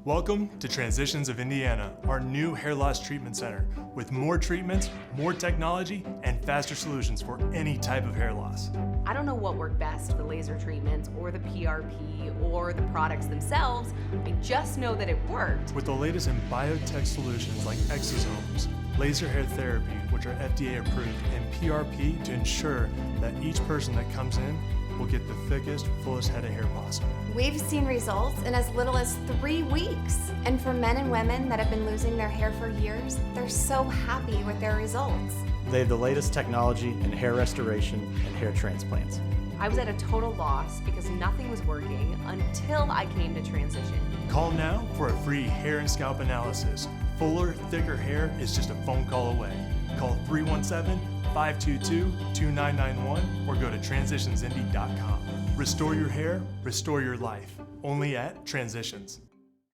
Welcome to Transitions of Indiana, our new hair loss treatment center with more treatments, more technology, and faster solutions for any type of hair loss. I don't know what worked best, the laser treatments or the PRP or the products themselves. I just know that it worked. With the latest in biotech solutions like exosomes, laser hair therapy, which are FDA approved, and PRP to ensure that each person that comes in will get the thickest, fullest head of hair possible. We've seen results in as little as 3 weeks. And for men and women that have been losing their hair for years, they're so happy with their results. They have the latest technology in hair restoration and hair transplants. I was at a total loss because nothing was working until I came to Transition. Call now for a free hair and scalp analysis. Fuller, thicker hair is just a phone call away. Call 317-522-2991 or go to transitionsindy.com. Restore your hair, restore your life. Only at Transitions.